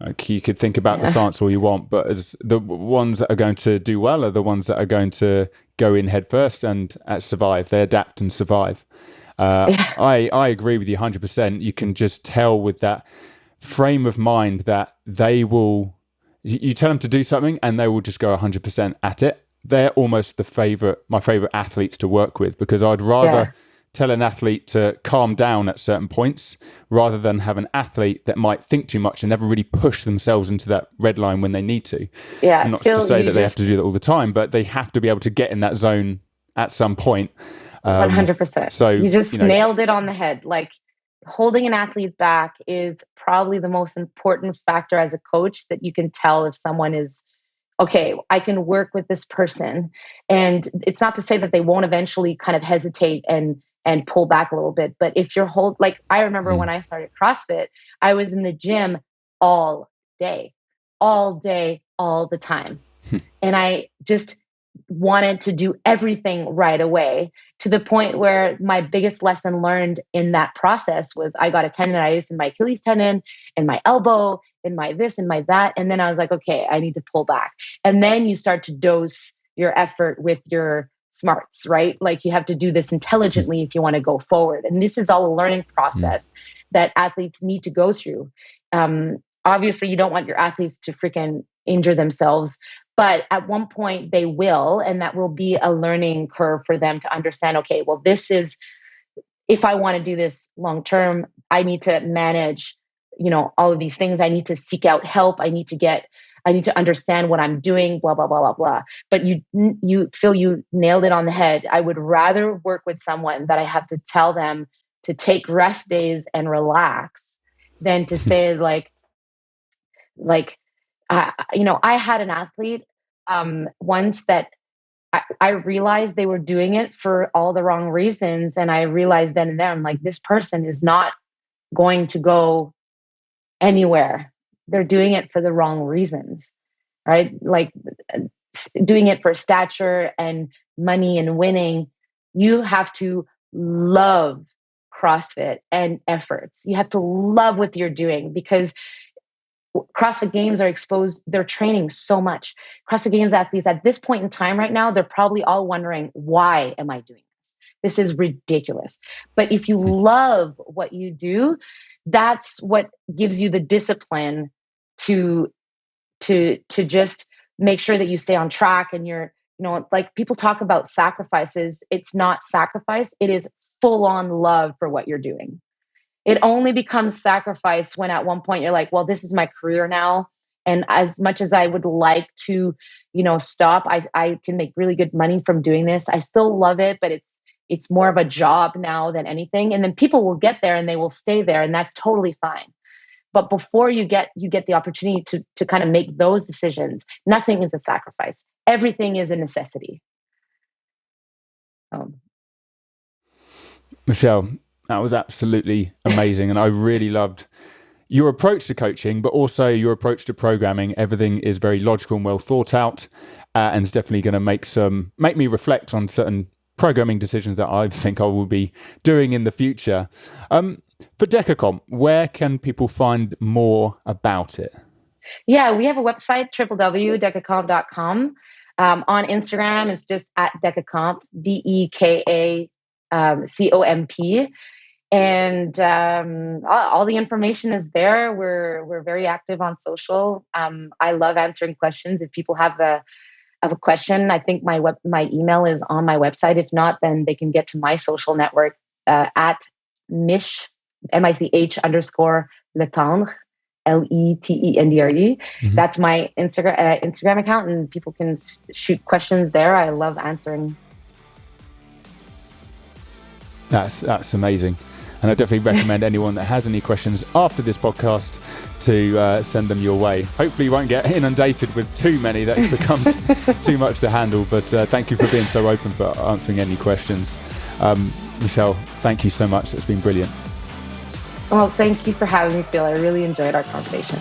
Like, you could think about the science all you want, but as the ones that are going to do well are the ones that are going to go in head first and survive. They adapt and survive. I agree with you 100%. You can just tell with that frame of mind that they will, you tell them to do something and they will just go 100% at it. They're almost my favorite athletes to work with, because I'd rather tell an athlete to calm down at certain points rather than have an athlete that might think too much and never really push themselves into that red line when they need to. Yeah. And not to say that they have to do that all the time, but they have to be able to get in that zone at some point. 100%. So you just nailed it on the head. Like, holding an athlete back is probably the most important factor as a coach, that you can tell if someone is, okay, I can work with this person. And it's not to say that they won't eventually kind of hesitate and pull back a little bit. But if you're like, I remember when I started CrossFit, I was in the gym all day, all the time. And I just wanted to do everything right away, to the point where my biggest lesson learned in that process was I got a tendonitis in my Achilles tendon, in my elbow, in my this, and my that. And then I was like, okay, I need to pull back. And then you start to dose your effort with your smarts, right? Like, you have to do this intelligently if you want to go forward. And this is all a learning process that athletes need to go through. Obviously, you don't want your athletes to freaking injure themselves, but at one point they will, and that will be a learning curve for them to understand, okay, well, this is, if I want to do this long term, I need to manage, all of these things. I need to seek out help. I need to understand what I'm doing, blah, blah, blah, blah, blah. But Phil, you nailed it on the head. I would rather work with someone that I have to tell them to take rest days and relax than to say I had an athlete once that I realized they were doing it for all the wrong reasons. And I realized then and there, I'm like, this person is not going to go anywhere. They're doing it for the wrong reasons, right? Like, doing it for stature and money and winning. You have to love CrossFit and efforts. You have to love what you're doing, because CrossFit Games are exposed, they're training so much. CrossFit Games athletes at this point in time right now, they're probably all wondering, why am I doing this? This is ridiculous. But if you love what you do, that's what gives you the discipline to just make sure that you stay on track. And you're, like, people talk about sacrifices. It's not sacrifice. It is full on love for what you're doing. It only becomes sacrifice when at one point you're like, well, this is my career now. And as much as I would like to, stop, I can make really good money from doing this. I still love it, but it's more of a job now than anything. And then people will get there and they will stay there, and that's totally fine. But before you get the opportunity to kind of make those decisions, nothing is a sacrifice. Everything is a necessity. Michele, that was absolutely amazing. And I really loved your approach to coaching, but also your approach to programming. Everything is very logical and well thought out, and it's definitely going to make me reflect on certain programming decisions that I think I will be doing in the future. For DekaComp, where can people find more about it? Yeah, we have a website, www.dekacomp.com. On Instagram, it's just at DekaComp, DekaComp. And all the information is there. We're very active on social. I love answering questions. If people have a question, I think my email is on my website. If not, then they can get to my social network at Mich _Letendre, Letendre. Mm-hmm. That's my Instagram account, and people can shoot questions there. I love answering. That's amazing. And I definitely recommend anyone that has any questions after this podcast to send them your way. Hopefully you won't get inundated with too many that it becomes too much to handle. But thank you for being so open for answering any questions. Michele, thank you so much. It's been brilliant. Well, thank you for having me, Phil. I really enjoyed our conversation.